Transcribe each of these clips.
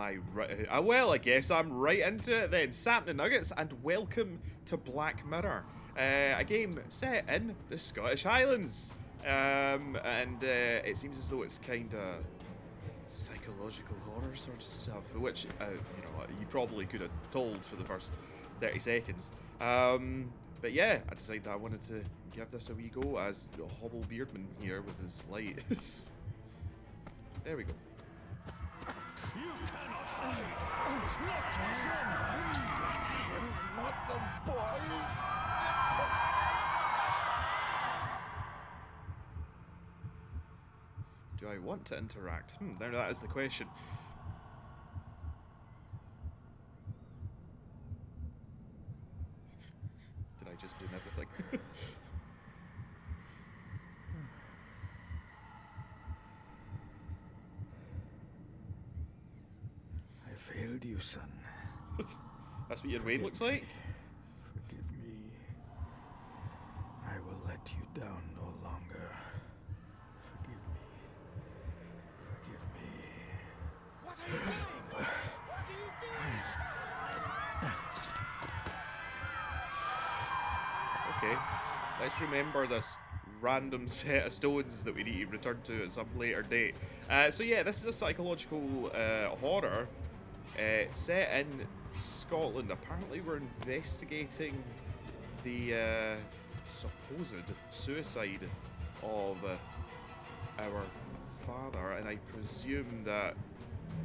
I right? Well, I guess I'm right into it then. Sapna Nuggets, and welcome to Black Mirror, a game set in the Scottish Highlands. It seems as though it's kind of psychological horror sort of stuff, which, you know, you probably could have told for the first 30 seconds. But yeah, I decided that I wanted to give this a wee go as Hobble Beardman here with his light. There we go. You cannot hide! Not the boy! Do I want to interact? Now that is the question. Did I just do everything? I failed you, son. That's what your raid looks like? Forgive me. I will let you down no longer. Forgive me. Forgive me. What are you doing? What are you doing? Okay, let's remember this random set of stones that we need to return to at some later date. So yeah, this is a psychological horror set in Scotland. Apparently we're investigating the supposed suicide of our father, and I presume that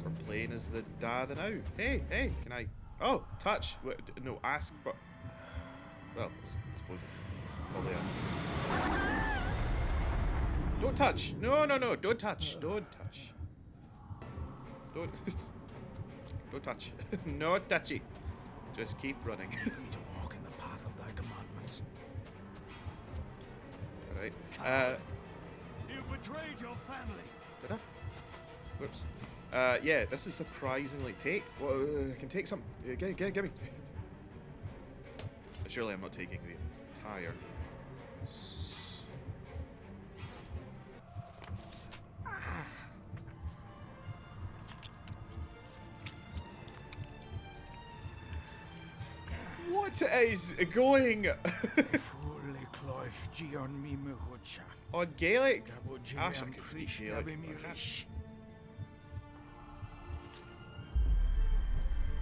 we're playing as the dad now. Hey, can I... Oh, touch! No, ask, but... Well, I suppose it's probably a... Don't touch! No, don't touch! Don't touch! Don't... Don't touch. No touchy! Just keep running. Teach me to walk in the path of thy commandments. Alright. You betrayed your family. Did I? Whoops. Yeah, this is surprisingly... Well, I can take some. Give me. Surely I'm not taking the entire... What is going on Gaelic? Ash, I can speak Gaelic.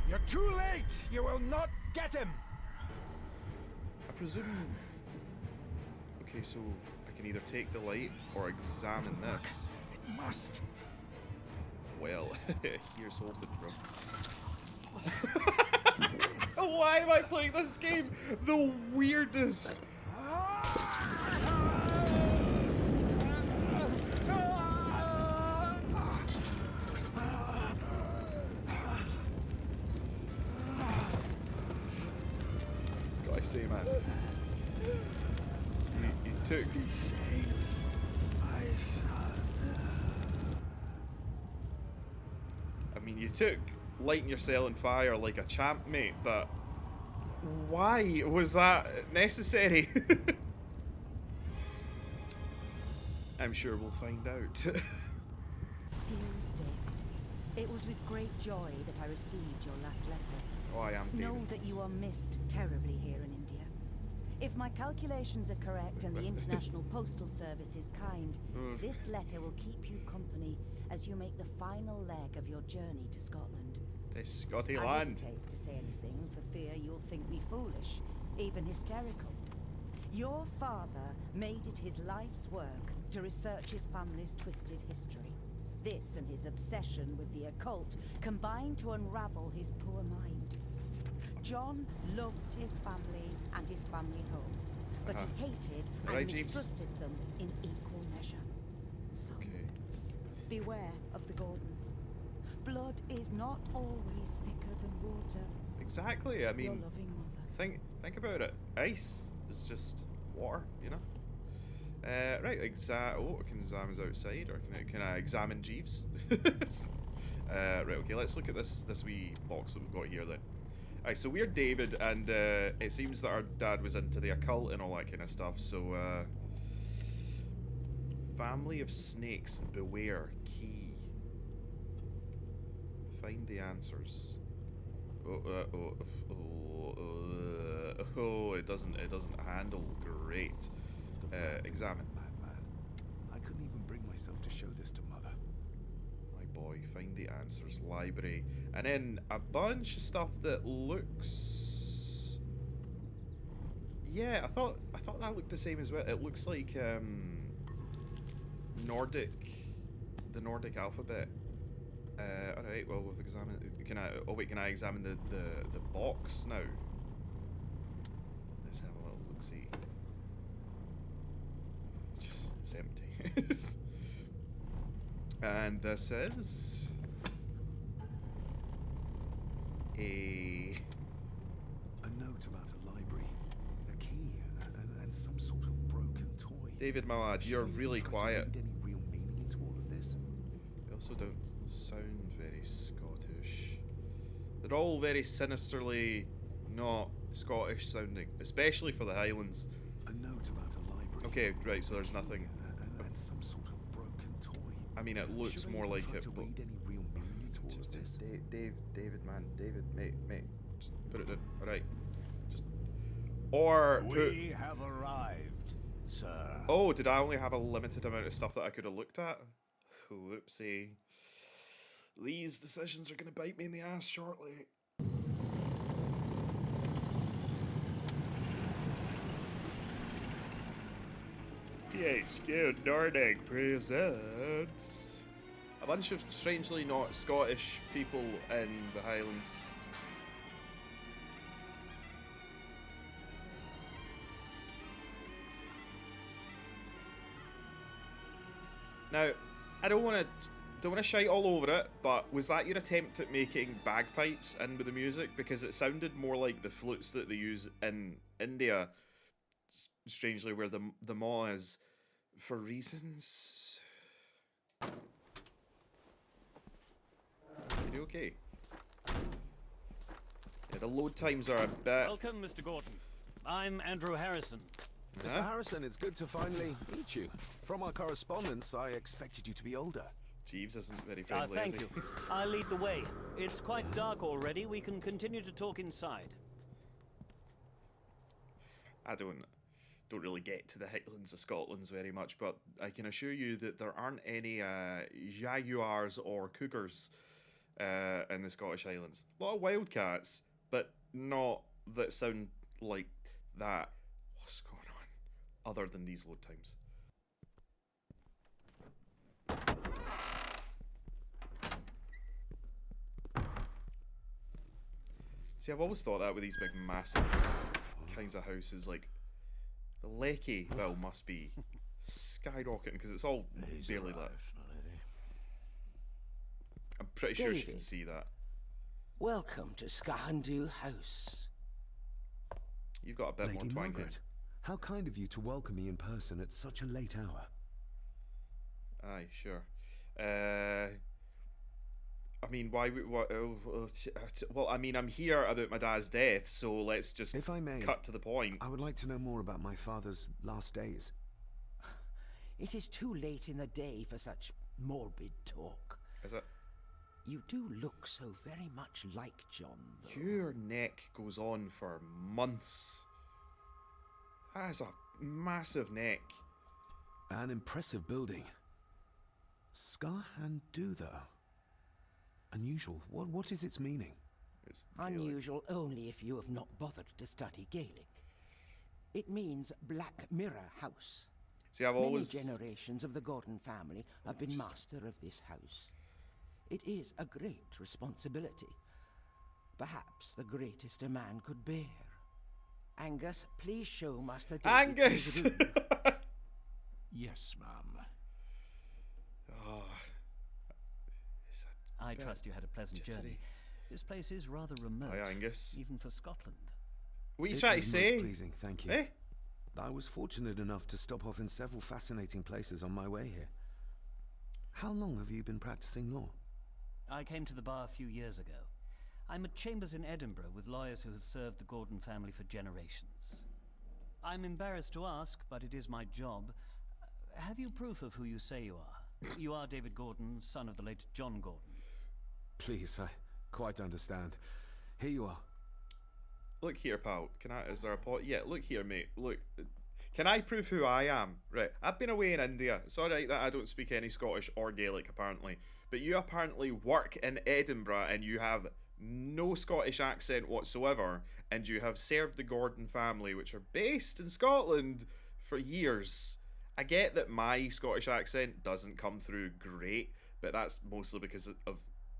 You're too late! You will not get him! I presume... Okay, so I can either take the light or examine this. It must. Well, here's hoping, bro. Why am I playing this game? The weirdest. Do I say, man? You took... Be safe, my son. I mean, you took lighting your cell on fire like a champ, mate, but why was that necessary? I'm sure we'll find out. Dearest David, it was with great joy that I received your last letter. Oh, I am David. Know that you are missed terribly here in India. If my calculations are correct and the International Postal Service is kind, this letter will keep you company as you make the final leg of your journey to Scotland. It's Scotty I land. hesitate to say anything for fear you'll think me foolish, even hysterical. Your father made it his life's work to research his family's twisted history. This and his obsession with the occult combined to unravel his poor mind. John loved his family and his family home, but he hated and mistrusted them in equal measure. So, beware of the Gordons. Blood is not always thicker than water. Exactly. I mean, your loving mother. Think about it. Ice is just water, you know. Right. I can examine outside, or can I examine Jeeves? Right. Okay. Let's look at this wee box that we've got here then. Alright, so we're David, and it seems that our dad was into the occult and all that kind of stuff. So, family of snakes, beware. Key. Find the answers. Oh, it doesn't handle great. Examine. Madman. I couldn't even bring myself to show this to Mother. My boy, find the answers. Library. And then a bunch of stuff that looks... Yeah, I thought that looked the same as well. It looks like Nordic, the Nordic alphabet. Alright, well we've examined. Can I? Oh wait, can I examine the box now? Let's have a little look. See. It's empty. And this is a note about a library, a key, and some sort of broken toy. David, my lad, you're really quiet. Read any real meaning into all of this? You also don't sound very Scottish. They're all very sinisterly not Scottish sounding, especially for the Highlands. A note about a library. Okay, right, so there's nothing. And some sort of broken toy. I mean, it looks Should I more even like try it. to read any real meaning into all of this? David, man, David, mate, just put it in. All right, just or put. We have arrived, sir. Oh, did I only have a limited amount of stuff that I could have looked at? Whoopsie. These decisions are gonna bite me in the ass shortly. THQ Nordic presents a bunch of strangely not Scottish people in the Highlands. Now, I don't want to shite all over it, but was that your attempt at making bagpipes in with the music? Because it sounded more like the flutes that they use in India, strangely, where the maw is, for reasons. You okay? Yeah, the load times are a bit. Welcome, Mr. Gordon. I'm Andrew Harrison. Mr. Harrison, it's good to finally meet you. From our correspondence, I expected you to be older. Jeeves isn't very friendly, Thank is he? you. I'll lead the way. It's quite dark already. We can continue to talk inside. I don't really get to the Highlands of Scotland very much, but I can assure you that there aren't any jaguars or cougars in the Scottish Highlands. A lot of wildcats, but not that sound like that. What's going on? Other than these load times. See, I've always thought that with these big, massive kinds of houses, like the Lecky, well, must be skyrocketing because it's all barely lit. I'm pretty sure she can David. see that. Welcome to Skahandu House. You've got a bit more Lady twang Margaret, how kind of you to welcome me in person at such a late hour. here. Aye, sure. I mean, why? Well, I mean, I'm here about my dad's death, so let's just If I may, cut to the point. I would like to know more about my father's last days. It is too late in the day for such morbid talk. Is it? You do look so very much like John, though. Your neck goes on for months. That is a massive neck. An impressive building. Skahandu, though. Unusual. What is its meaning? It's Gaelic. Unusual only if you have not bothered to study Gaelic. It means Black Mirror House. See, I've always. Many generations of the Gordon family have been master of this house. It is a great responsibility. Perhaps the greatest a man could bear. Angus, please show Master David Angus! his room. Yes, ma'am. Oh, it's a I bit trust you had a pleasant jittery. journey. This place is rather remote, Aye, Angus. even for Scotland. What are you It trying to was say? most pleasing, thank you. Eh? I was fortunate enough to stop off in several fascinating places on my way here. How long have you been practicing law? I came to the bar a few years ago. I'm at chambers in Edinburgh with lawyers who have served the Gordon family for generations. I'm embarrassed to ask, but it is my job. Have you proof of who you say you are? You are David Gordon, son of the late John Gordon. Please, I quite understand. Here you are. Look here, pal. Is there a pot? Yeah, look here, mate. Look. Can I prove who I am? Right, I've been away in India. It's alright that I don't speak any Scottish or Gaelic, apparently. But you apparently work in Edinburgh and you have no Scottish accent whatsoever. And you have served the Gordon family, which are based in Scotland, for years. I get that my Scottish accent doesn't come through great, but that's mostly because of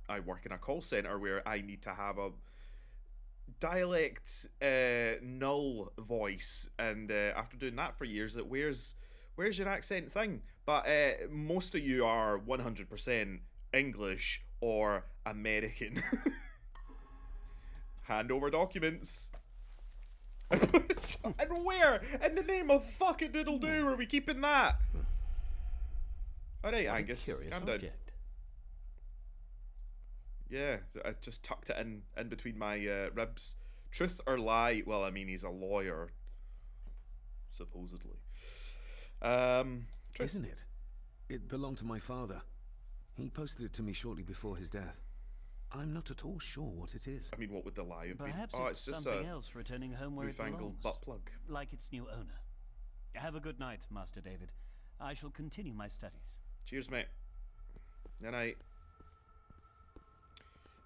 I work in a call centre where I need to have a dialect null voice, and after doing that for years, where's your accent thing? But most of you are 100% English or American. Hand over documents. And where in the name of fucking doodle doo are we keeping that? Alright, Angus, calm down. Yeah, I just tucked it in between my ribs. Truth or lie? Well, I mean, he's a lawyer, supposedly. Isn't it? It belonged to my father. He posted it to me shortly before his death. I'm not at all sure what it is. I mean, what would the lie have been? Perhaps Oh, it's just something a else returning home where it newfangled belongs. butt plug. Like its new owner. Have a good night, Master David. I shall continue my studies. Cheers, mate. Good night.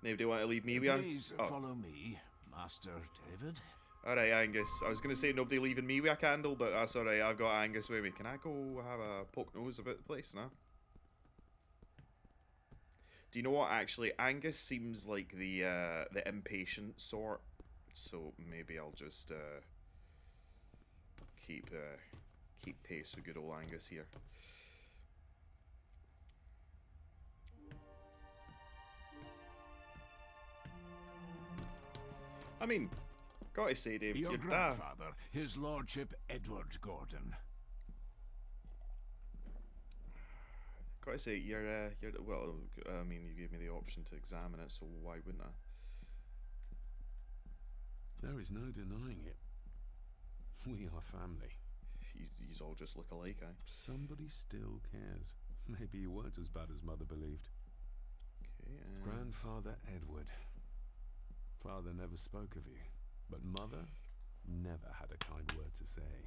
Nobody want to leave me with Please follow me, Master David. Alright, Angus. I was going to say nobody leaving me with a candle, but that's alright. I've got Angus with me. Can I go have a poke nose about the place now? Do you know what, actually? Angus seems like the impatient sort. So maybe I'll just keep pace with good old Angus here. I mean, gotta say, Dave, Your your dad. grandfather, His Lordship Edward Gordon. Gotta say, you're well. I mean, you gave me the option to examine it, so why wouldn't I? There is no denying it. We are family. He's all just look alike, eh? Somebody still cares. Maybe you weren't as bad as Mother believed. Okay. Grandfather Edward. Father never spoke of you, but Mother never had a kind word to say.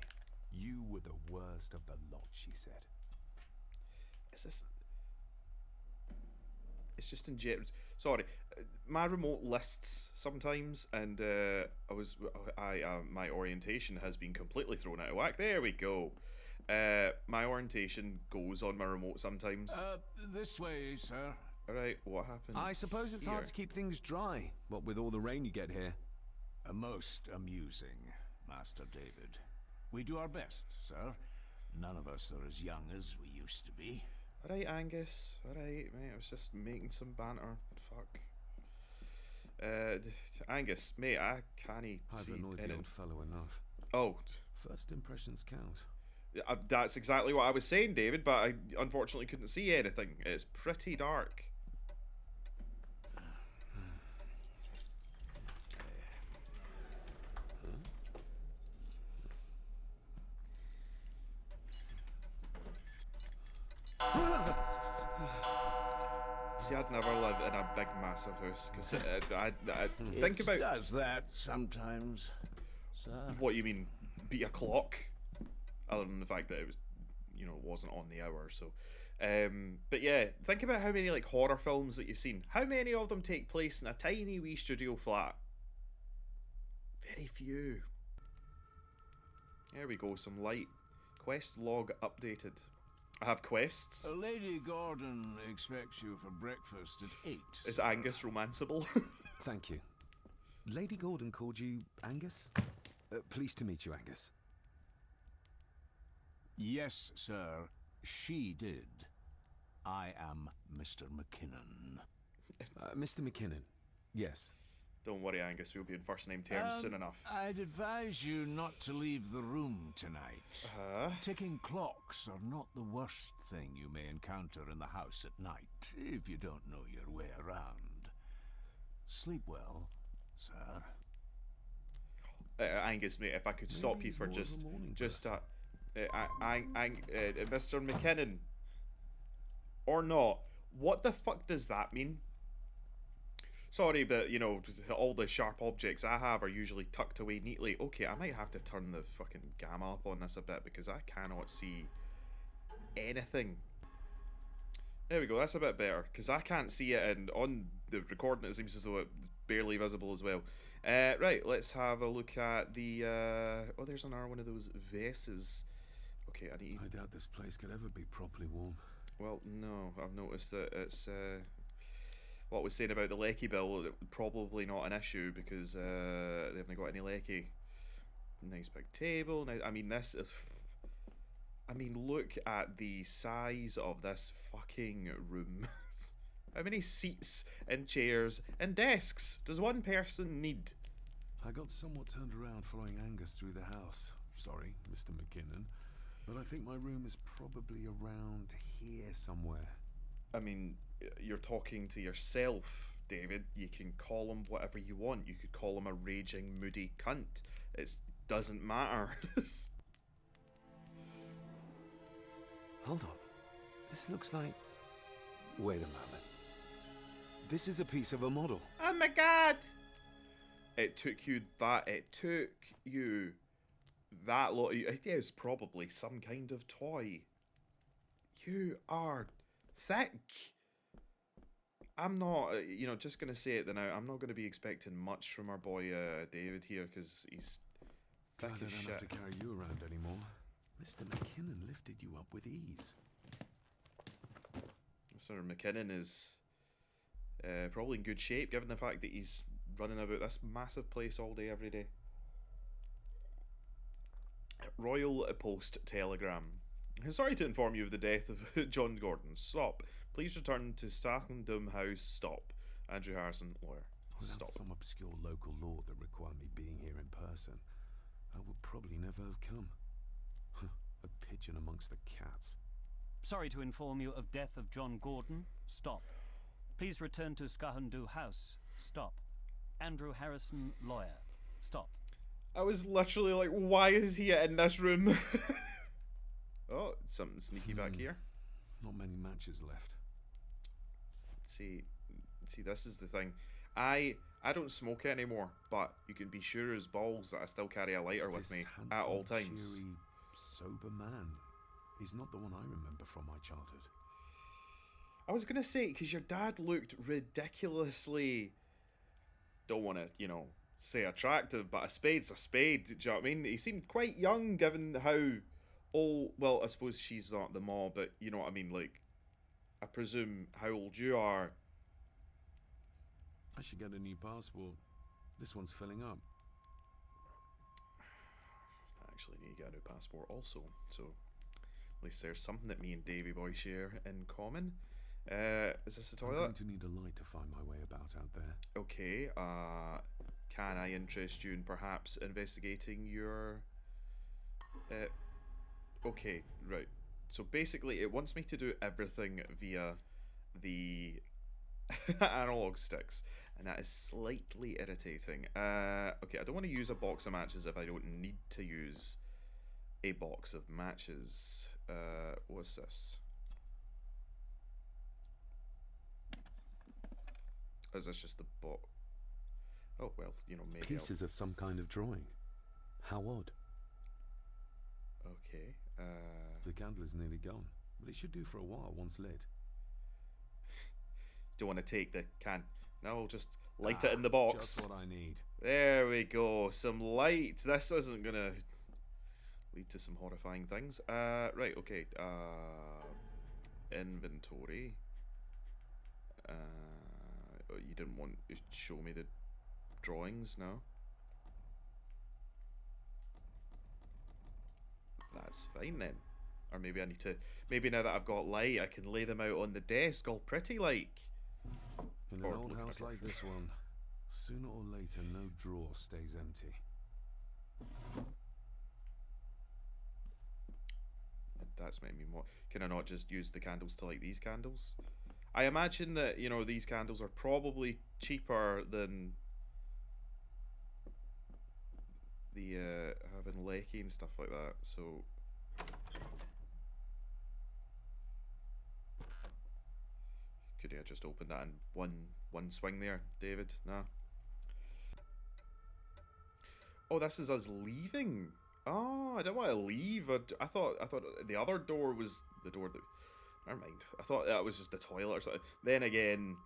You were the worst of the lot, she said. Is this? It's just in general. Sorry, my remote lists sometimes, and my orientation has been completely thrown out of whack. There we go. My orientation goes on my remote sometimes. This way, sir. Alright, what happened? I suppose it's hard to keep things dry, what with all the rain you get here. Most amusing, Master David. We do our best, sir. None of us are as young as we used to be. Alright, Angus. Alright, mate. I was just making some banter. Fuck. Angus, mate, I can't I've see annoyed the old fellow enough. Oh. First impressions count. That's exactly what I was saying, David, but I unfortunately couldn't see anything. It's pretty dark. See, I'd never live in a big, massive house, because I think about... It does that sometimes, sir. What, you mean, beat a clock? Other than the fact that it was, you know, wasn't on the hour, so... but yeah, think about how many, like, horror films that you've seen. How many of them take place in a tiny wee studio flat? Very few. There we go, some light. Quest log updated. I have quests. Lady Gordon expects you for breakfast at 8. Is Angus romanceable? Thank you. Lady Gordon called you Angus? Pleased to meet you, Angus. Yes, sir. She did. I am Mr. McKinnon. Mr. McKinnon. Yes. Don't worry, Angus, we'll be in first name terms soon enough. I'd advise you not to leave the room tonight. Ticking clocks are not the worst thing you may encounter in the house at night, if you don't know your way around. Sleep well, sir. Angus, mate, if I could stop you for just Mr. McKinnon. Or not. What the fuck does that mean? Sorry, but, you know, all the sharp objects I have are usually tucked away neatly. Okay, I might have to turn the fucking gamma up on this a bit because I cannot see anything. There we go, that's a bit better, because I can't see it, and on the recording it seems as though it's barely visible as well. Right, let's have a look at the, oh, there's another one of those vases. Okay, I need... I doubt this place could ever be properly warm. Well, no, I've noticed that it's, what I was saying about the lecky bill, probably not an issue, because, they haven't got any lecky. Nice big table, nice, I mean, this is... I mean, look at the size of this fucking room. How many seats and chairs and desks does one person need? I got somewhat turned around following Angus through the house. Sorry, Mr. McKinnon, but I think my room is probably around here somewhere. I mean, you're talking to yourself, David. You can call him whatever you want. You could call him a raging, moody cunt. It doesn't matter. Hold on. This looks like... Wait a moment. This is a piece of a model. Oh my god! It took you that... It took you that lot... It is probably some kind of toy. You are thick. I'm not, you know, just going to say it then out. I'm not going to be expecting much from our boy David here, because he's thick Glad I as don't shit. have to carry you around anymore. Mr. McKinnon lifted you up with ease. Sir McKinnon is probably in good shape, given the fact that he's running about this massive place all day, every day. Royal Post Telegram. Sorry to inform you of the death of John Gordon. Stop. Please return to Statham House. Stop. Andrew Harrison, lawyer. Without Stop. some obscure local law that required me being here in person, I would probably never have come. A pigeon amongst the cats. Sorry to inform you of death of John Gordon. Stop. Please return to Skahandu House. Stop. Andrew Harrison, lawyer. Stop. I was literally like, why is he in this room? Oh, something sneaky back here. Not many matches left. See, this is the thing. I don't smoke anymore, but you can be sure as balls that I still carry a lighter with This me at all handsome, times. cheery, sober man. He's not the one I remember from my childhood. I was gonna say, because your dad looked ridiculously, don't want to, you know, say attractive, but a spade's a spade, do you know what I mean? He seemed quite young, given how old, well, I suppose she's not the ma, but you know what I mean, like, I presume how old you are. I should get a new passport. This one's filling up. I actually need to get a new passport also, so at least there's something that me and Davy Boy share in common. Is this the I'm toilet? going to need a light to find my way about out there. Okay, can I interest you in perhaps investigating your... okay, right. So basically it wants me to do everything via the analog sticks, and that is slightly irritating. Okay, I don't want to use a box of matches if I don't need to use a box of matches. What's this? Is this just the box? Oh, well, you know, maybe Pieces of some kind of drawing. How odd. Okay, The candle is nearly gone, but it should do for a while once lit. don't want to take the can. No, I'll just light it in the box. Just what I need. There we go, some light. This isn't gonna lead to some horrifying things. Right, okay. Inventory. Oh, you didn't want to show me the drawings, no? That's fine then. Or maybe I need to, maybe now that I've got light, I can lay them out on the desk all pretty like. In an Or old looking house at like this one, sooner or later no drawer stays empty. That's made me more. Can I not just use the candles to light these candles? I imagine that, you know, these candles are probably cheaper than the having lecky and stuff like that, so could Could you just open that in one swing there, David? Nah. Oh, this is us leaving. Oh, I don't want to leave. I thought the other door was the door that... Never mind. I thought that was just the toilet or something. Then again,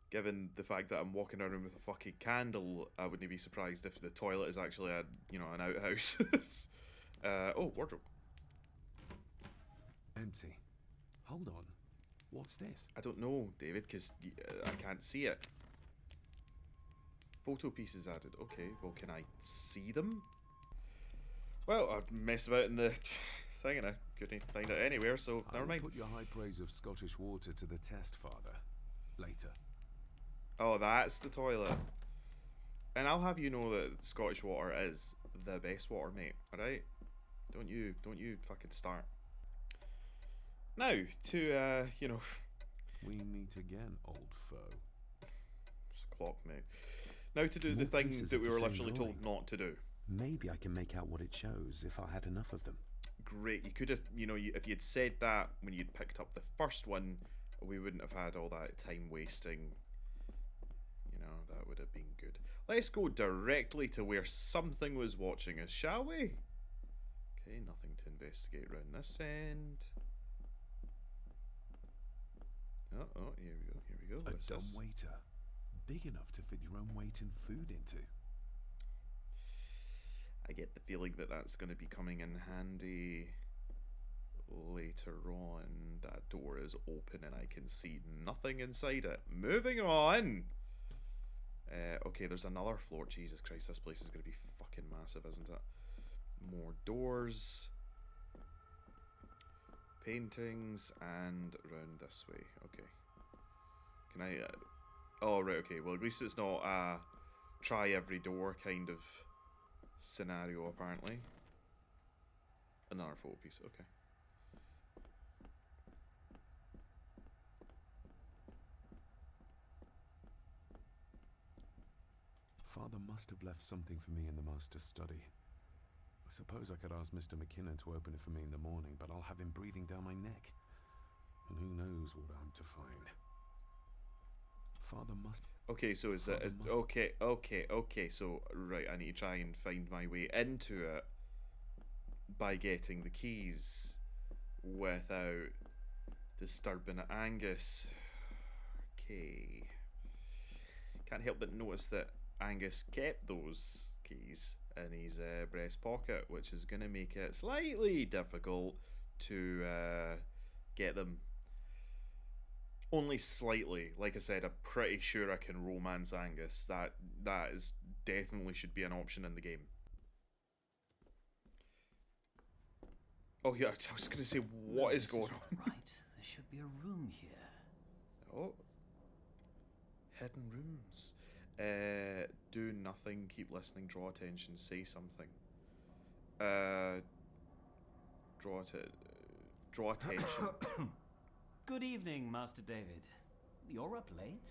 given the fact that I'm walking around with a fucking candle, I wouldn't be surprised if the toilet is actually a, you know, an outhouse. Oh, wardrobe. Empty. Hold on. What's this? I don't know, David, because I can't see it. Photo pieces added. Okay, well, can I see them? Well, I messed about in the thing and I couldn't find it anywhere, so never mind. Put your high praise of Scottish water to the test, Father. Later. Oh, that's the toilet. And I'll have you know that Scottish water is the best water, mate. Alright? Don't you fucking start. Now, to, you know... We meet again, old foe. It's a clock, mate. Now to do More the thing pieces that of we the were same literally told drawing. not to do. Maybe I can make out what it shows if I had enough of them. Great. You could have, you know, if you'd said that when you'd picked up the first one, we wouldn't have had all that time wasting. You know, that would have been good. Let's go directly to where something was watching us, shall we? Okay, nothing to investigate around this end. Oh, here we go. A What's dumb this? waiter. Big enough to fit your own weight and food into. I get the feeling that that's going to be coming in handy later on. That door is open and I can see nothing inside it. Moving on! Okay, there's another floor. Jesus Christ, this place is going to be fucking massive, isn't it? More doors. Paintings, and round this way. Okay. Can I... oh, right, okay. Well, at least it's not a try every door kind of scenario, apparently. Another photo piece, okay. Father must have left something for me in the master's study. I suppose I could ask Mr. McKinnon to open it for me in the morning, but I'll have him breathing down my neck. And who knows what I'm to find. Father must... Okay, so is that... Okay, so, right, I need to try and find my way into it by getting the keys without disturbing Angus. Okay. Can't help but notice that Angus kept those keys in his breast pocket, which is going to make it slightly difficult to get them. Only slightly. Like I said, I'm pretty sure I can romance Angus. That is definitely should be an option in the game. Oh yeah, I was going to say, what is going on? Right, there should be a room here. Oh. Hidden rooms. Do nothing, keep listening, draw attention, say something. Draw attention. Good evening, Master David. You're up late?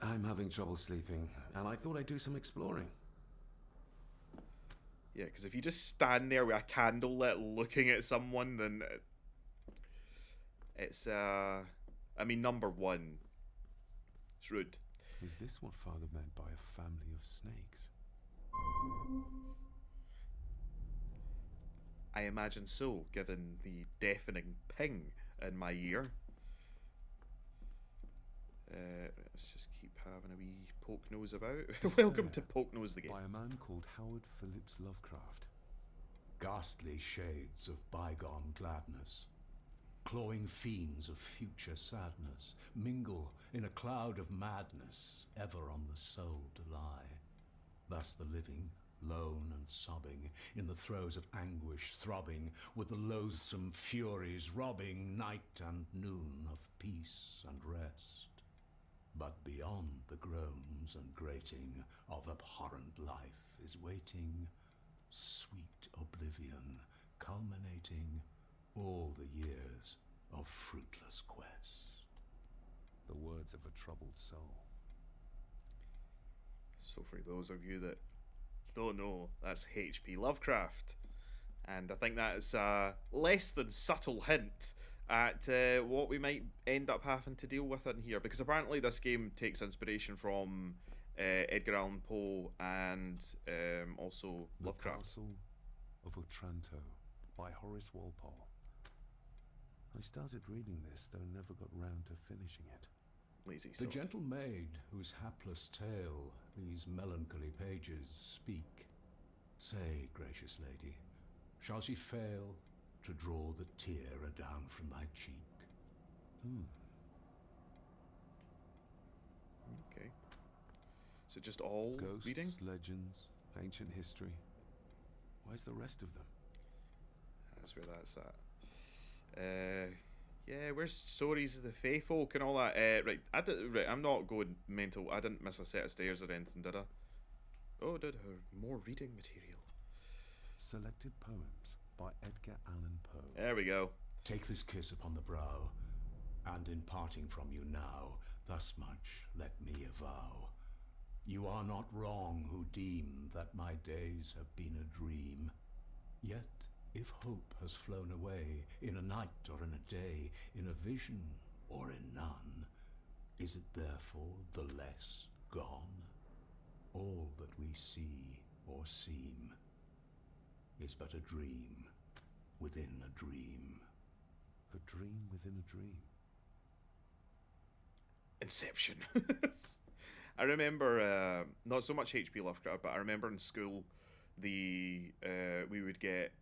I'm having trouble sleeping, and I thought I'd do some exploring. Yeah, because if you just stand there with a candle lit looking at someone, then it's, I mean, number one, it's rude. Is this what Father meant by a family of snakes? I imagine so, given the deafening ping in my ear. Let's just keep having a wee poke nose about. Welcome to Poke Nose the game. By a man called Howard Phillips Lovecraft. Ghastly shades of bygone gladness, clawing fiends of future sadness, mingle in a cloud of madness, ever on the soul to lie. Thus the living, lone and sobbing, in the throes of anguish throbbing, with the loathsome furies robbing night and noon of peace and rest. But beyond the groans and grating of abhorrent life is waiting sweet oblivion, culminating all the years of fruitless quest. The words of a troubled soul. So for those of you that don't know, that's H.P. Lovecraft. And I think that is a less than subtle hint at what we might end up having to deal with in here, because apparently this game takes inspiration from Edgar Allan Poe and also The Lovecraft. Castle of Otranto by Horace Walpole. I started reading this, though never got round to finishing it. Lazy The sod. gentle maid whose hapless tale these melancholy pages speak. Say, gracious lady, shall she fail to draw the tear adown from thy cheek? Okay. Is it just all Ghosts, reading? legends, ancient history. Where's the rest of them? That's where that's at. Yeah, where's stories of the Fae folk and all that? Right, I'm not going mental. I didn't miss a set of stairs or anything, did I? Oh, did her more reading material. Selected poems by Edgar Allan Poe. There we go. Take this kiss upon the brow, and in parting from you now, thus much let me avow. You are not wrong who deem that my days have been a dream. Yet, if hope has flown away, in a night or in a day, in a vision or in none, is it therefore the less gone? All that we see or seem is but a dream within a dream. A dream within a dream. Inception. I remember not so much H.P. Lovecraft, but I remember in school we would get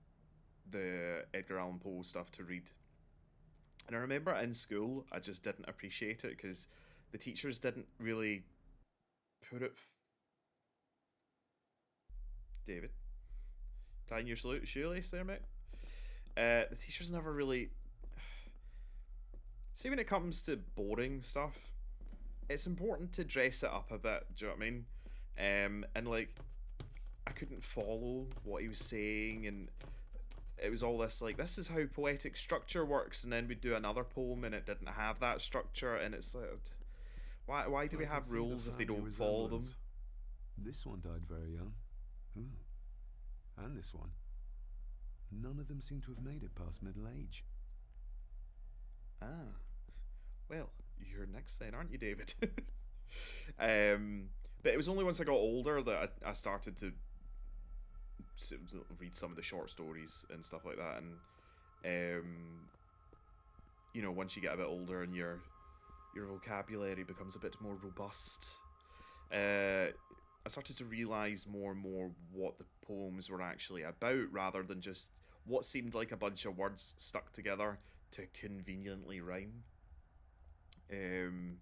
the Edgar Allan Poe stuff to read, and I remember in school I just didn't appreciate it because the teachers didn't really put it. David, tying your shoelace there, mate. The teachers never really. See, when it comes to boring stuff, it's important to dress it up a bit. Do you know what I mean? And like, I couldn't follow what he was saying, and it was all this like, this is how poetic structure works, and then we'd do another poem and it didn't have that structure, and it's like, why do we I can have see the rules if they family don't follow them? resemblance. This one died very young. And this one. None of them seem to have made it past middle age. Ah, well, you're next then, aren't you, David? But it was only once I got older that I started to read some of the short stories and stuff like that, and you know, once you get a bit older and your vocabulary becomes a bit more robust, I started to realise more and more what the poems were actually about, rather than just what seemed like a bunch of words stuck together to conveniently rhyme. And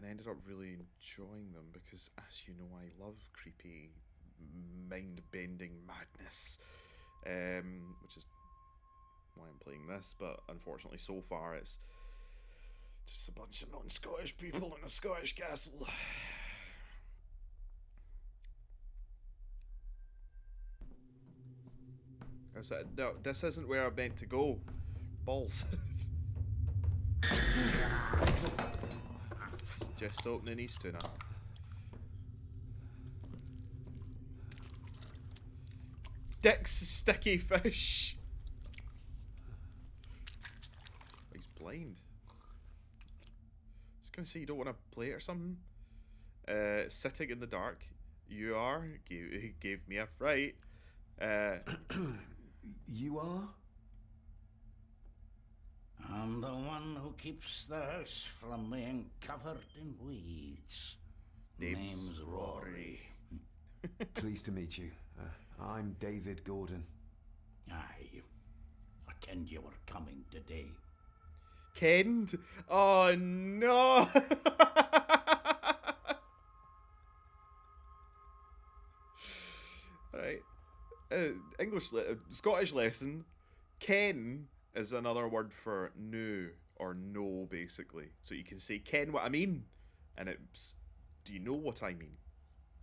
I ended up really enjoying them because, as you know, I love creepy, mind-bending madness, which is why I'm playing this. But unfortunately, so far, it's just a bunch of non-Scottish people in a Scottish castle. I said, no, this isn't where I'm meant to go. Balls. Just opening these two now. Dick's sticky fish. He's blind. I was gonna say you don't want to play it or something. Sitting in the dark. You are. Gave me a fright. You are? I'm the one who keeps the house from being covered in weeds. Name's Rory. Pleased to meet you. I'm David Gordon. Aye. I kenned you were coming today. Kenned? Oh no! Right. Scottish lesson. Ken is another word for knew or know, basically. So you can say, ken what I mean, and it's, do you know what I mean?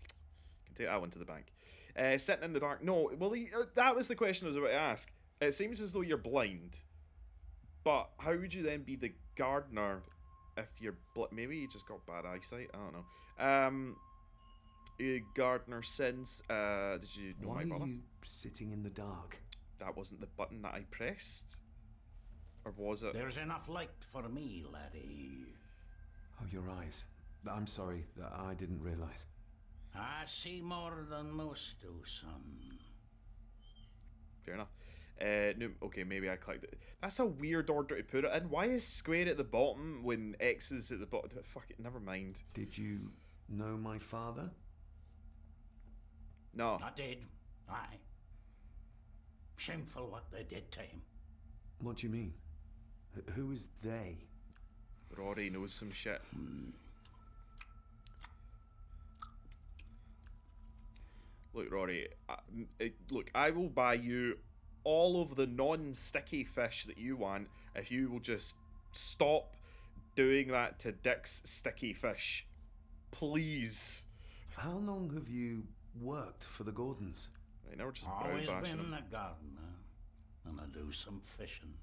You can take that one to the bank. Sitting in the dark. No, well, that was the question I was about to ask. It seems as though you're blind, but how would you then be the gardener if you're maybe you just got bad eyesight? I don't know. Gardener since did you know Why my brother? are you sitting in the dark? That wasn't the button that I pressed. Or was it? There's enough light for me, laddie. Oh, your eyes. I'm sorry, I didn't realize. I see more than most do, son. Fair enough. No, okay, maybe I clicked it. That's a weird order to put it in. Why is square at the bottom when X is at the bottom? Fuck it, never mind. Did you know my father? No. I did. Aye. Shameful what they did to him. What do you mean? Who is they? Rory knows some shit. Look, Rory, look, I will buy you all of the non-sticky fish that you want if you will just stop doing that to Dick's sticky fish. Please. How long have you worked for the Gordons? Right, now we're just brown Always bashing been them. a gardener, and I do some fishing.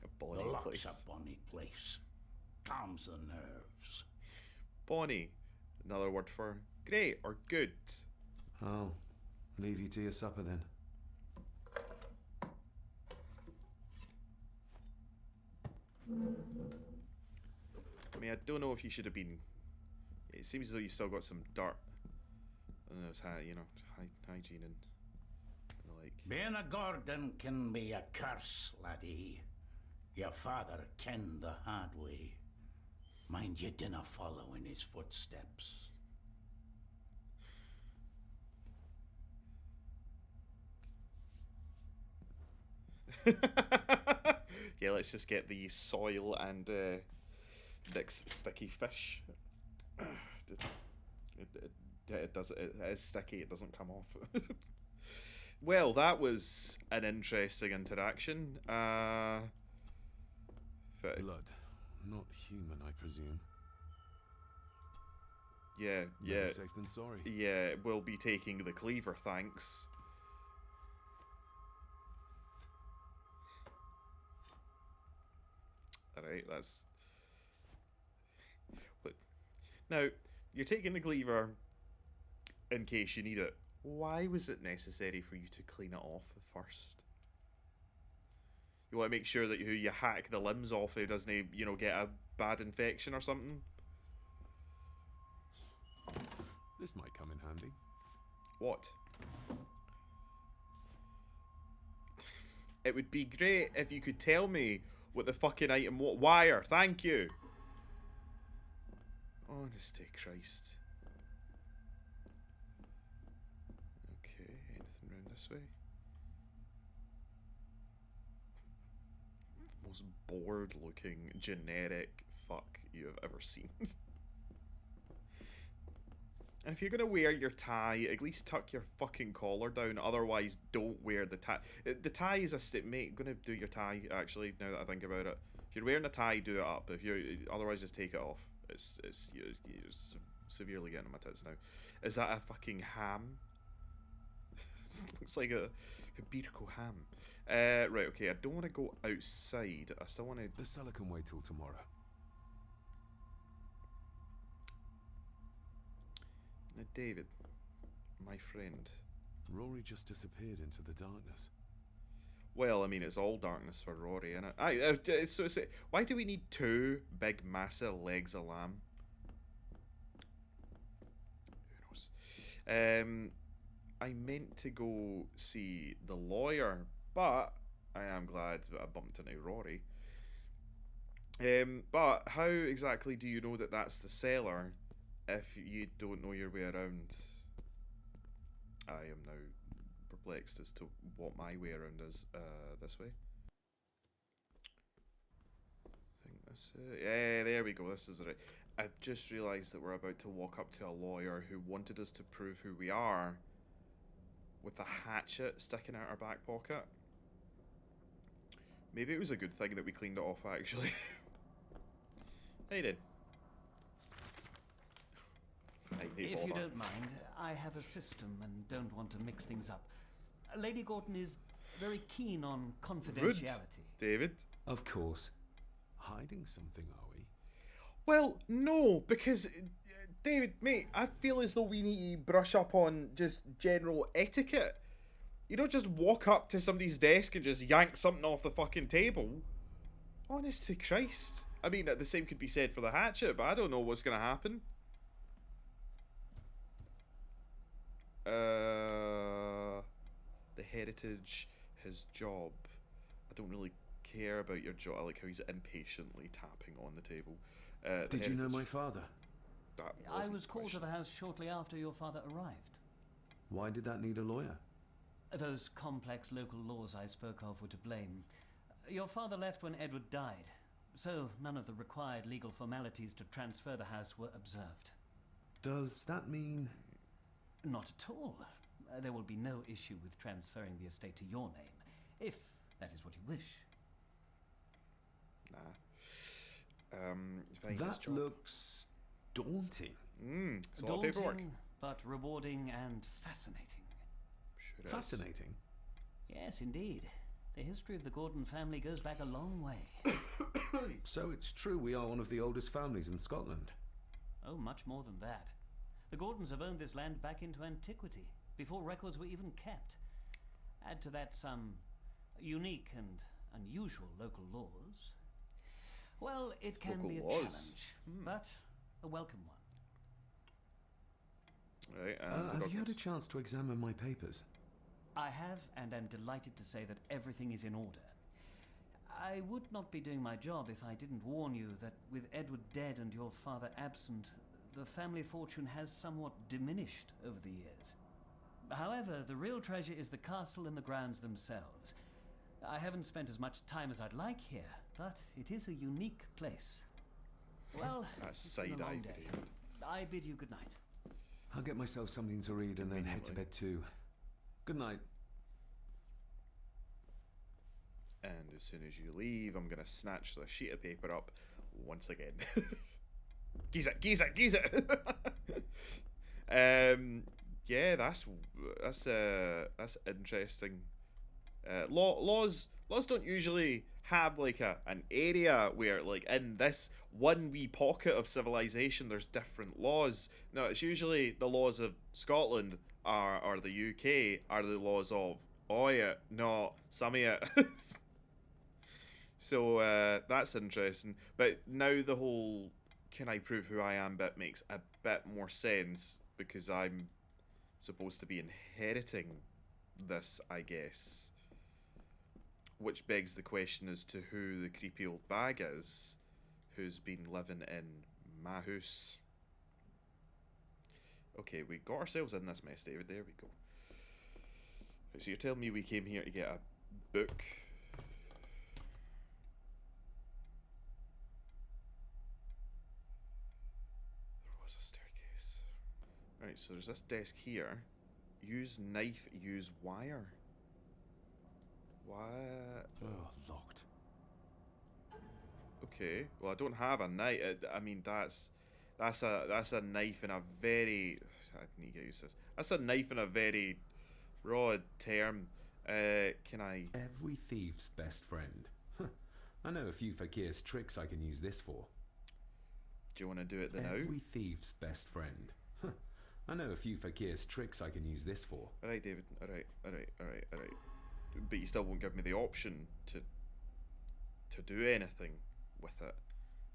A bonny The lock's place. a bonny place. Calms the nerves. Bonny. Another word for great or good. I'll leave you to your supper then. I mean, I don't know if you should have been. It seems as though you still got some dirt. It's you know, hygiene and the like. Being a Gordon can be a curse, laddie. Your father kenned the hard way. Mind you dinna follow in his footsteps. Yeah, let's just get the soil and Nick's sticky fish. It does. It is sticky. It doesn't come off. Well, that was an interesting interaction. Blood, not human, I presume. Yeah, Better safe than sorry. yeah. We'll be taking the cleaver, thanks. Alright, that's... What? Now, you're taking the cleaver in case you need it. Why was it necessary for you to clean it off first? You want to make sure that who you hack the limbs off it doesn't, you know, get a bad infection or something? This might come in handy. What? It would be great if you could tell me what the fucking item was. Wire, thank you. Honesty Christ. Okay, anything round this way? The most bored looking generic fuck you have ever seen. And if you're gonna wear your tie, at least tuck your fucking collar down. Otherwise, don't wear the tie. The tie is a mate. Gonna do your tie actually. Now that I think about it, if you're wearing a tie, do it up. If you're otherwise, just take it off. You're severely getting on my tits now. Is that a fucking ham? Looks like a Iberico ham. Right. Okay. I don't want to go outside. I still want to. The cellar can wait till tomorrow. Now, David, my friend. Rory just disappeared into the darkness. Well, I mean, it's all darkness for Rory, innit? Why do we need two big, massive legs of lamb? Who knows? I meant to go see the lawyer, but I am glad that I bumped into Rory. But how exactly do you know that that's the cellar if you don't know your way around? I am now perplexed as to what my way around is. This way. I think that's it. Yeah, there we go. This is it. I've just realised that we're about to walk up to a lawyer who wanted us to prove who we are with a hatchet sticking out our back pocket. Maybe it was a good thing that we cleaned it off, actually. How you doing? If you don't mind, I have a system and don't want to mix things up. Lady Gordon is very keen on confidentiality. Rude, David. Of course. Hiding something, are we? Well, no, because David, mate, I feel as though we need to brush up on just general etiquette. You don't just walk up to somebody's desk and just yank something off the fucking table. Honest to Christ. I mean, the same could be said for the hatchet, but I don't know what's going to happen. The heritage, his job. I don't really care about your job. I like how he's impatiently tapping on the table. Did you know my father? I was called to the house shortly after your father arrived. Why did that need a lawyer? Those complex local laws I spoke of were to blame. Your father left when Edward died, so none of the required legal formalities to transfer the house were observed. Does that mean... Not at all. There will be no issue with transferring the estate to your name, if that is what you wish. Nah. That looks daunting. It's a lot of paperwork. Daunting, but rewarding and fascinating. Sure is. Fascinating. Yes, indeed. The history of the Gordon family goes back a long way. So it's true we are one of the oldest families in Scotland. Oh, much more than that. The Gordons have owned this land back into antiquity, before records were even kept. Add to that some unique and unusual local laws. Well, it can Local be a laws. challenge, but a welcome one. Right, Have you had a chance to examine my papers? I have, and am delighted to say that everything is in order. I would not be doing my job if I didn't warn you that with Edward dead and your father absent, the family fortune has somewhat diminished over the years. However, the real treasure is the castle and the grounds themselves. I haven't spent as much time as I'd like here, but it is a unique place. Well, That's it's been a long side-eye day. video. I bid you good night. I'll get myself something to read and then head to bed too. Good night. And as soon as you leave, I'm gonna snatch the sheet of paper up once again. Geese it. Yeah, that's interesting. Laws don't usually have like an area where, like, in this one wee pocket of civilization there's different laws. No, it's usually the laws of Scotland or the UK are the laws of Oya, not some of it. So that's interesting. But now the whole "can I prove who I am" bit makes a bit more sense, because I'm supposed to be inheriting this, I guess. Which begs the question as to who the creepy old bag is who's been living in my house. Okay, we got ourselves in this mess, David. There we go. Right, so you're telling me we came here to get a book? There was a staircase. Right, so there's this desk here. Use knife, use wire. What? Oh, locked. Okay. Well, I don't have a knife. I mean, that's a knife in a very. I need to use this. That's a knife in a very broad term. Can I? Every thief's best friend. I know a few fakir's tricks I can use this for. Do you want to do it now? Every thief's best friend. I know a few fakir's tricks I can use this for. All right, David. All right. But you still won't give me the option to do anything with it.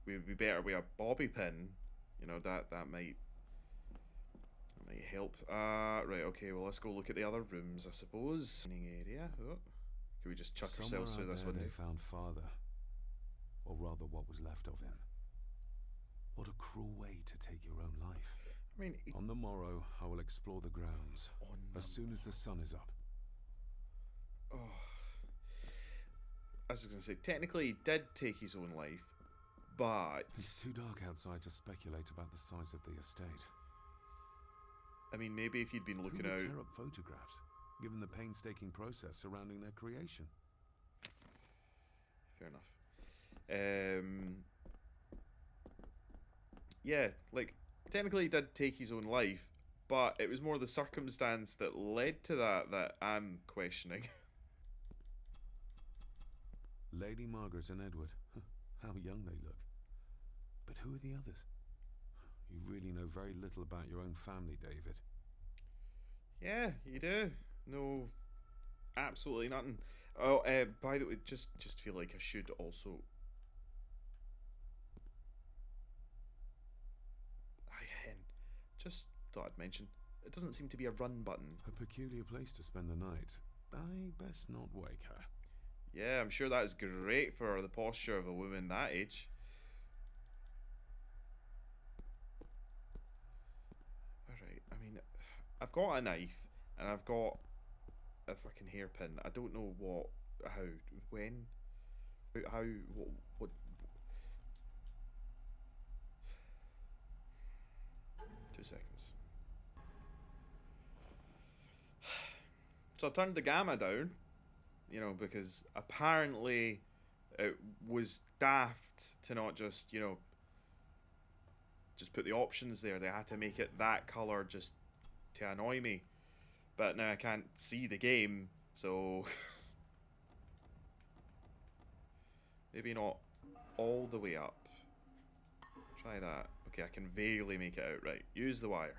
We'd be better with a bobby pin. You know, that might help. Right, okay, well, let's go look at the other rooms, I suppose. Dining area. Oh. Can we just chuck ourselves through this window? They found father, or rather what was left of him. What a cruel way to take your own life. I mean, On the morrow, I will explore the grounds, as soon as the sun is up. oh. I was going to say, technically he did take his own life, but It's too dark outside to speculate about the size of the estate. I mean, maybe if you'd been looking Who would out. tear up photographs, given the painstaking process surrounding their creation? Fair enough. Yeah, like, technically he did take his own life, but it was more the circumstance that led to that I'm questioning. Lady Margaret and Edward. How young they look. But who are the others? You really know very little about your own family, David. Yeah, you do. No, absolutely nothing. Oh, by the way, just feel like I should also Just thought I'd mention. It doesn't seem to be a run button. A peculiar place to spend the night. I best not wake her. Yeah, I'm sure that is great for the posture of a woman that age. Alright, I mean, I've got a knife, and I've got a fucking hairpin. I don't know what, how, when, how, what. 2 seconds. So I've turned the gamma down, you know, because apparently it was daft to not just, you know, just put the options there. They had to make it that colour just to annoy me. But now I can't see the game, so maybe not all the way up. Try that. Okay, I can vaguely make it out. Right, use the wire.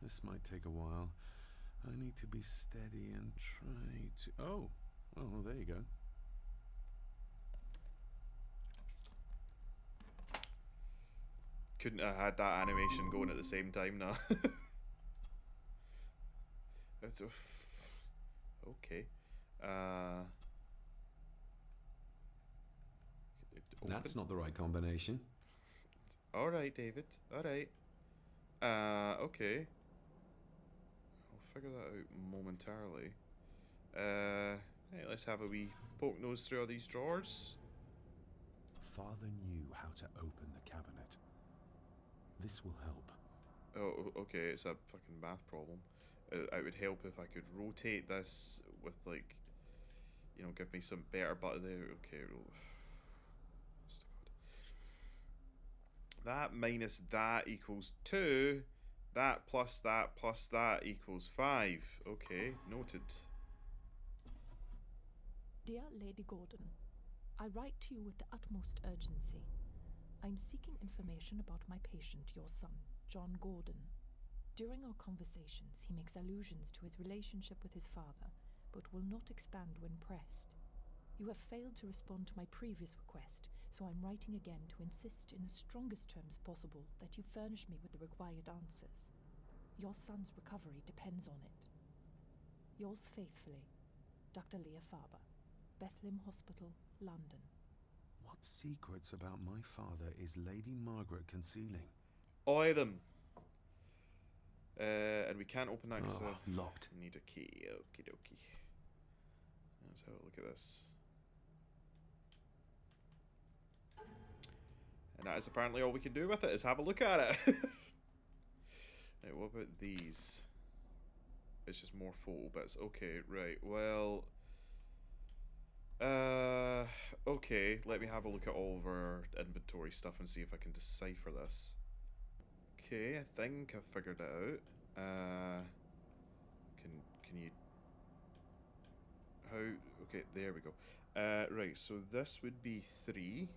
This might take a while. I need to be steady and try to... Oh, there you go. Couldn't have had that animation going at the same time now. Okay. That's not the right combination. Alright, David. Alright. Okay. I'll figure that out momentarily. Hey, let's have a wee poke nose through all these drawers. Father knew how to open the cabinet. This will help. Oh, okay, it's a fucking math problem. It would help if I could rotate this with, like, you know, give me some better butter there. Okay, that minus that equals 2. That plus that equals 5. Okay, noted. Dear Lady Gordon, I write to you with the utmost urgency. I'm seeking information about my patient, your son, John Gordon. During our conversations, he makes allusions to his relationship with his father, but will not expand when pressed. You have failed to respond to my previous request, so I'm writing again to insist in the strongest terms possible that you furnish me with the required answers. Your son's recovery depends on it. Yours faithfully, Dr. Leah Farber, Bethlehem Hospital, London. What secrets about my father is Lady Margaret concealing? Oi them. And we can't open that because locked. Need a key. Okie dokie. Let's have a look at this. And that is apparently all we can do with it, is have a look at it. Right, what about these? It's just more photo bits. Okay, right, well... okay, let me have a look at all of our inventory stuff and see if I can decipher this. Okay, I think I've figured it out. Can you... How... Okay, there we go. Right, so this would be 3.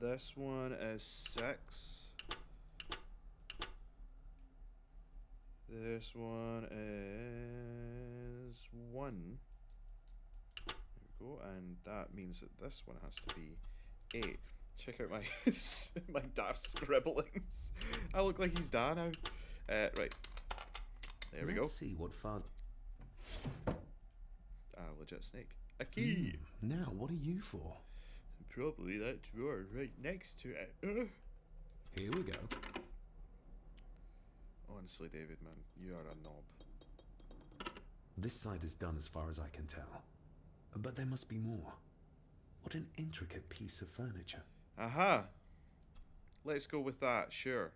This one is 6. This one is 1. There we go, and that means that this one has to be 8. Check out my my daft scribblings. I look like he's done now. Right. There we go. Let's see what father... Legit snake. A key. Now, what are you for? Probably that drawer right next to it. Here we go. Honestly, David, man, you are a knob. This side is done as far as I can tell. But there must be more. What an intricate piece of furniture. Aha! Let's go with that, sure.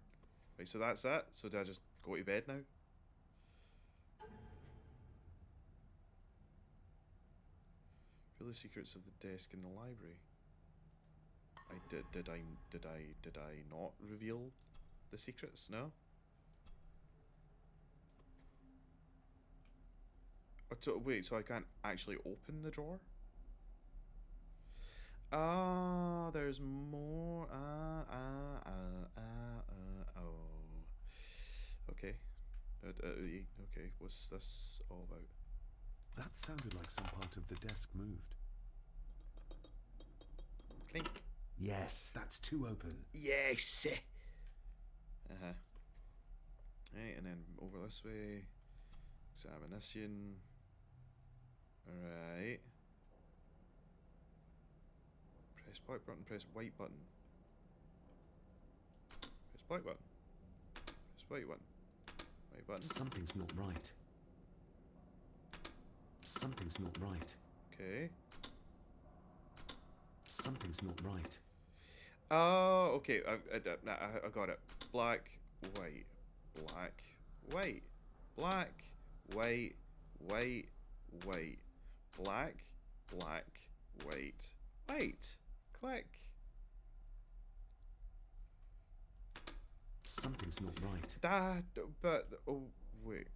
Right, so that's it. So do I just go to bed now? Reveal the secrets of the desk in the library. Did I not reveal the secrets? No? Wait, so I can't actually open the drawer? Ah, there's more. Oh. Okay. Okay, what's this all about? That sounded like some part of the desk moved. Clink. Yes, that's 2 open. Yes. Right, and then over this way. Examination. Alright. Press black button, press white button. Press black button. Press white button. White button. Something's not right. Something's not right. Okay. Something's not right. Oh, okay. I got it. Black, white, black, white, black, white, white, white, black, black, white, white. Click. Something's not right. But oh wait.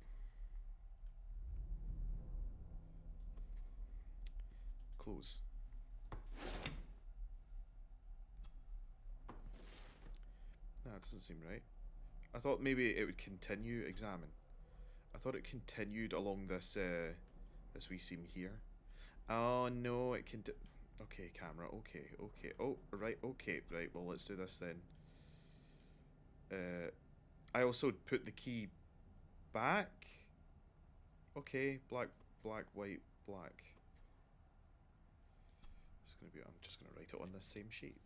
Close. No, that doesn't seem right. I thought maybe it would continue. Examine. I thought it continued along this this wee seam here. Oh no, it can. Okay, camera. Okay, okay. Oh, right. Okay, right. Well, let's do this then. I also put the key back. Okay, black, black, white, black. It's gonna be. I'm just gonna write it on this same sheet.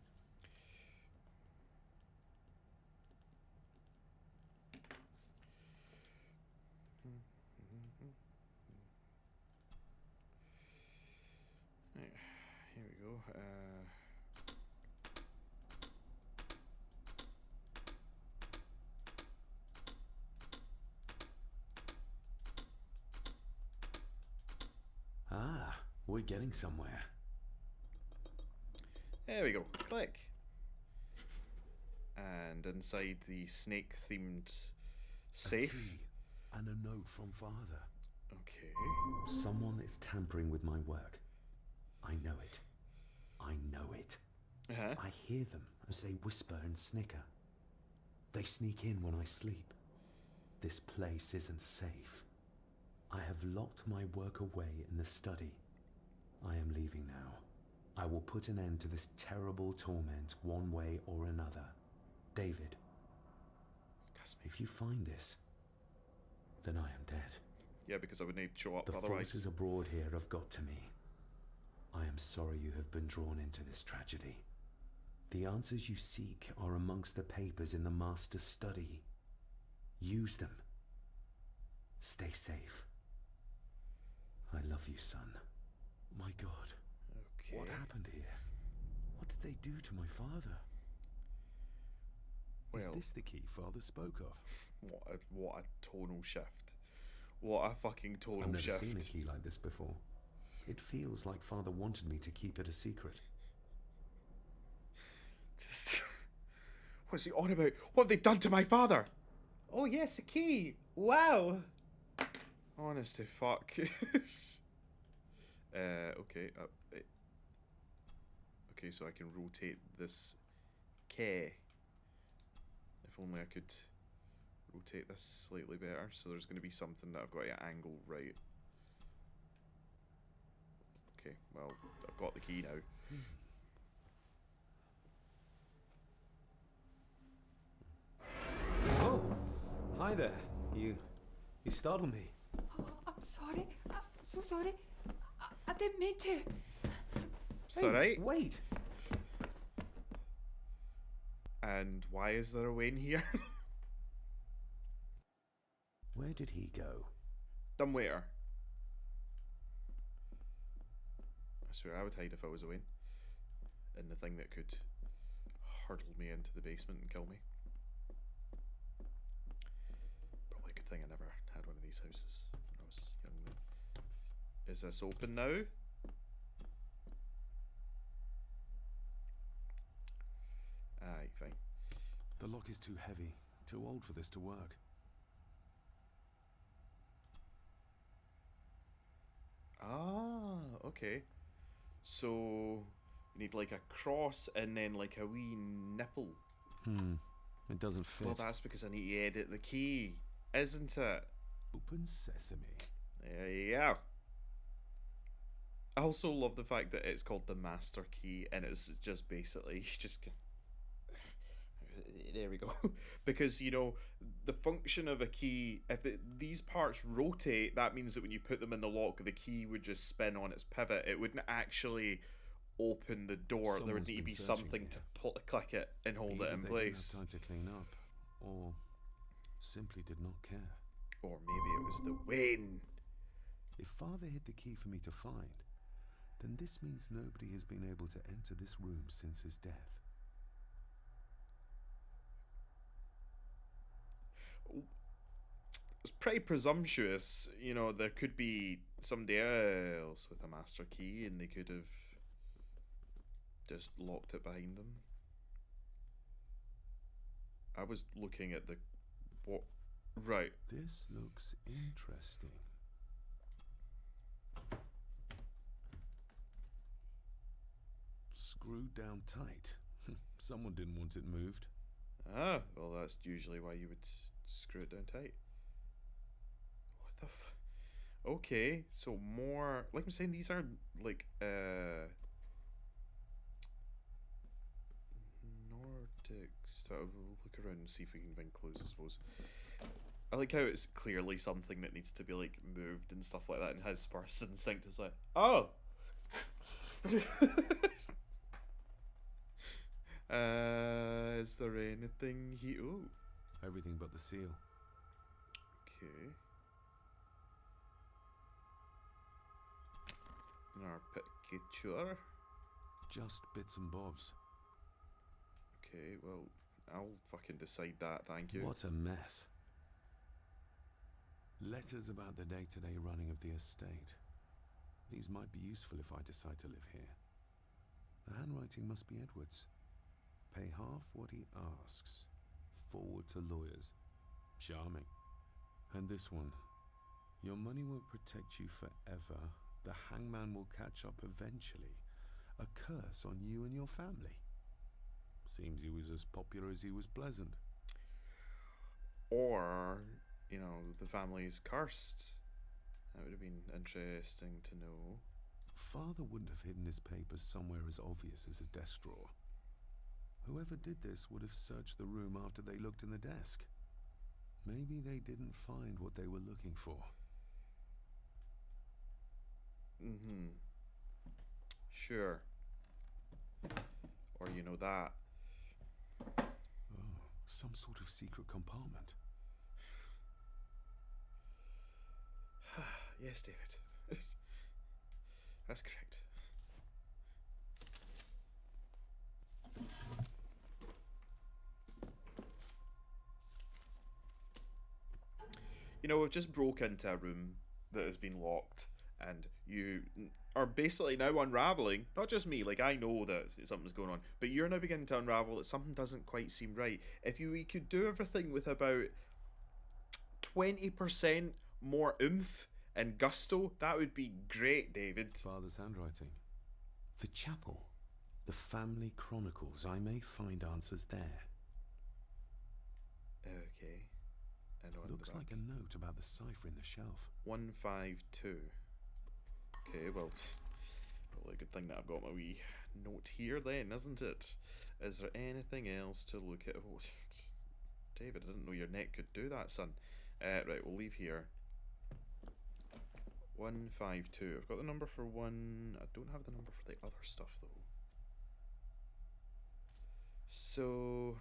Right, here we go. Ah, we're getting somewhere. There we go. Click. And inside the snake-themed safe. A key and a note from Father. Okay. Someone is tampering with my work. I know it. I know it. I hear them as they whisper and snicker. They sneak in when I sleep. This place isn't safe. I have locked my work away in the study. I am leaving now. I will put an end to this terrible torment one way or another. David, if you find this, then I am dead. Yeah, because I would need to show up The otherwise. forces abroad here have got to me. I am sorry you have been drawn into this tragedy. The answers you seek are amongst the papers in the Master's study. Use them. Stay safe. I love you, son. My God. Okay. What happened here? What did they do to my father? Is Well, this the key Father spoke of? what a tonal shift. What a fucking tonal I've never shift. seen a key like this before. It feels like Father wanted me to keep it a secret. Just what's he on about? What have they done to my father? Oh yes, a key. Wow. Honest to fuck. Okay. Okay, so I can rotate this key. If only I could rotate this slightly better. So there's going to be something that I've got to angle right. Okay, well, I've got the key now. Oh, hi there. You startled me. Oh, I'm sorry. I'm so sorry. I didn't mean to. It's alright. Wait! And why is there a Wayne here? Where did he go? Dumbwaiter. I swear I would hide if I was a Wayne. And the thing that could hurtle me into the basement and kill me. Probably a good thing I never had one of these houses when I was young then. Is this open now? Aye, fine. The lock is too heavy, too old for this to work. Ah, okay. So, you need like a cross and then like a wee nipple. It doesn't fit. Well, that's because I need to edit the key, isn't it? Open sesame. There you go. I also love the fact that it's called the master key, and it's just basically just there we go. Because you know the function of a key, if these parts rotate, that means that when you put them in the lock, the key would just spin on its pivot. It wouldn't actually open the door. There would need to be something to click it and hold it in place. They didn't have time to clean up, or simply did not care. Or maybe it was the wind. If Father hid the key for me to find, then this means nobody has been able to enter this room since his death. It's pretty presumptuous, you know. There could be somebody else with a master key, and they could have just locked it behind them. I was looking at the what? Right. This looks interesting. Screwed down tight. Someone didn't want it moved. Ah, well, that's usually why you would screw it down tight. What the okay, so more... Like I'm saying, these are, like, Nordic stuff. We'll look around and see if we can find clues, I suppose. I like how it's clearly something that needs to be, like, moved and stuff like that, and his first instinct is like, oh! Is there anything here? Ooh. Everything but the seal. Okay. Our picture. Just bits and bobs. Okay, well, I'll fucking decide that, thank you. What a mess. Letters about the day-to-day running of the estate. These might be useful if I decide to live here. The handwriting must be Edward's. Pay half what he asks. Forward to lawyers. Charming. And this one. Your money won't protect you forever. The hangman will catch up eventually. A curse on you and your family. Seems he was as popular as he was pleasant. Or, you know, the family's cursed. That would have been interesting to know. Father wouldn't have hidden his papers somewhere as obvious as a desk drawer. Whoever did this would have searched the room after they looked in the desk. Maybe they didn't find what they were looking for. Mm-hmm. Sure. Or you know that. Oh, some sort of secret compartment. Yes, David. That's correct. You know, we've just broke into a room that has been locked, and you are basically now unraveling, not just me, like I know that something's going on, but you're now beginning to unravel that something doesn't quite seem right. If we could do everything with about 20% more oomph and gusto, that would be great, David. Father's handwriting. The chapel. The family chronicles. I may find answers there. Okay. And on Looks like a note about the cipher in the shelf. 152. Okay, well, probably a good thing that I've got my wee note here then, isn't it? Is there anything else to look at? Oh, David, I didn't know your neck could do that, son. Right, we'll leave here. 152. I've got the number for one. I don't have the number for the other stuff, though. So...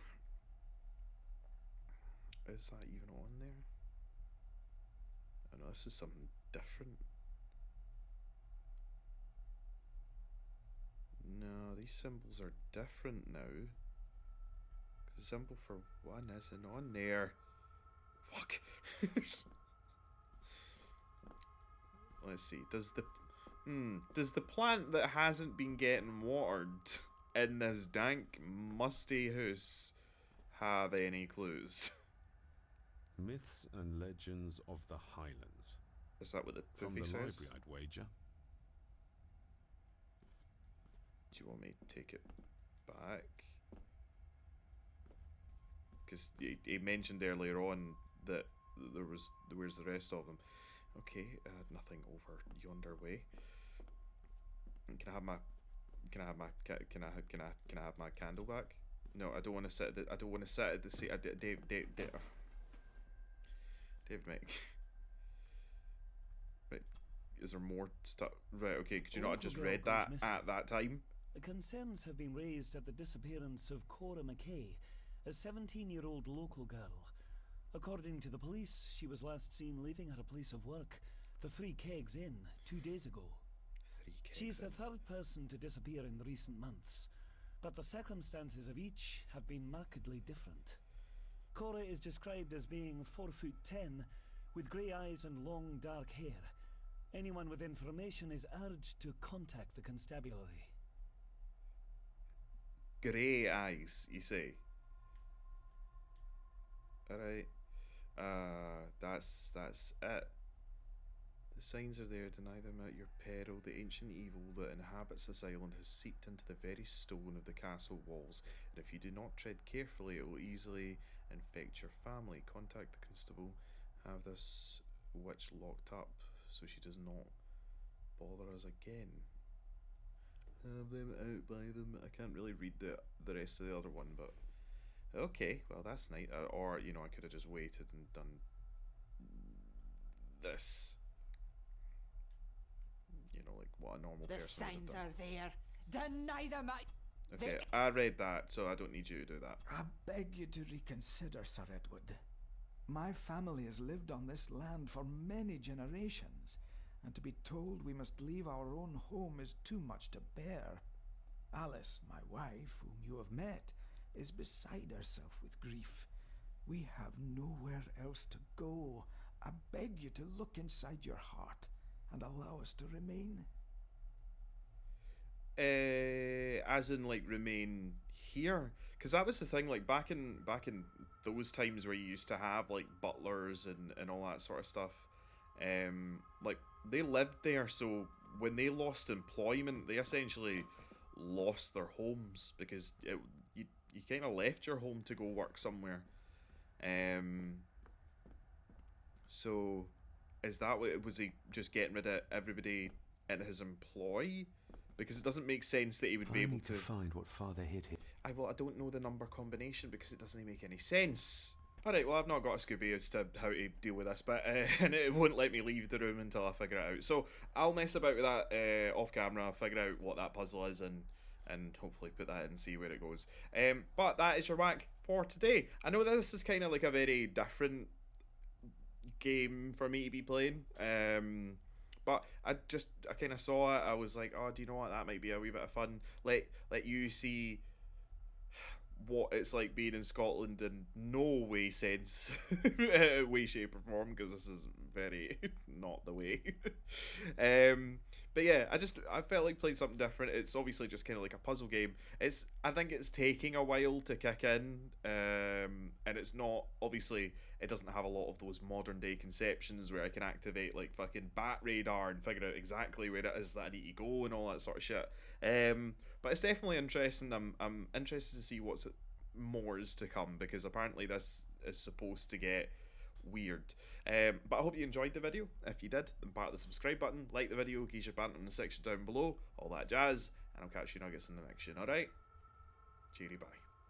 is that even on there? Oh no, this is something different. No, these symbols are different now. The symbol for one isn't on there. Fuck. Let's see. Does the plant that hasn't been getting watered in this dank, musty house have any clues? Myths and Legends of the Highlands. Is that what the From poofy the says? library, I'd wager. Do you want me to take it back? Because he mentioned earlier on that there was... where's the rest of them? Okay, nothing over yonder way. Can I have my can I have my can I have my candle back? No, I don't want to sit at the, I don't want to sit at the seat. Dave, Mick. Right, is there more stuff? Right, okay. Could you not have just read that at that time? Concerns have been raised at the disappearance of Cora McKay, a 17-year-old local girl. According to the police, she was last seen leaving her place of work, the Three Kegs Inn, 2 days ago. She's the third person to disappear in recent months, but the circumstances of each have been markedly different. Cora is described as being 4'10", with grey eyes and long dark hair. Anyone with information is urged to contact the constabulary. Grey eyes, you say? Alright. That's it. The signs are there, deny them at your peril. The ancient evil that inhabits this island has seeped into the very stone of the castle walls, and if you do not tread carefully, it will easily infect your family. Contact the constable. Have this witch locked up so she does not bother us again. Have them out by them. I can't really read the rest of the other one, but okay, well that's nice. Or, you know, I could have just waited and done this. You know, like what a normal person would have done. The signs are there. Deny them. Okay, I read that, so I don't need you to do that. I beg you to reconsider, Sir Edward. My family has lived on this land for many generations, and to be told we must leave our own home is too much to bear. Alice, my wife, whom you have met, is beside herself with grief. We have nowhere else to go. I beg you to look inside your heart and allow us to remain. As in, like, remain here? Because that was the thing, like, back in those times where you used to have, like, butlers and all that sort of stuff, like, they lived there, so when they lost employment, they essentially lost their homes, because you kind of left your home to go work somewhere. So, is that what, was he just getting rid of everybody in his employ? Because it doesn't make sense that he would be able to find what father hid here. I don't know the number combination because it doesn't make any sense. Alright, well, I've not got a Scooby as to how to deal with this, but and it won't let me leave the room until I figure it out. So I'll mess about with that off camera, figure out what that puzzle is, and hopefully put that in and see where it goes. But that is your whack for today. I know this is kind of like a very different game for me to be playing. But I kind of saw it. I was like, oh, do you know what? That might be a wee bit of fun. Let you see what it's like being in Scotland in no way sense, way, shape or form, because this is very not the way. But yeah, I felt like playing something different. It's obviously just kind of like a puzzle game. I think it's taking a while to kick in, and it's not, obviously, it doesn't have a lot of those modern day conceptions where I can activate like fucking bat radar and figure out exactly where it is that I need to go and all that sort of shit. But it's definitely interesting. I'm interested to see what's more is to come, because apparently this is supposed to get weird. But I hope you enjoyed the video. If you did, then part the subscribe button, like the video, geese your banter in the section down below, all that jazz, and I'll catch you nuggets in the next one. Alright? Cheery bye.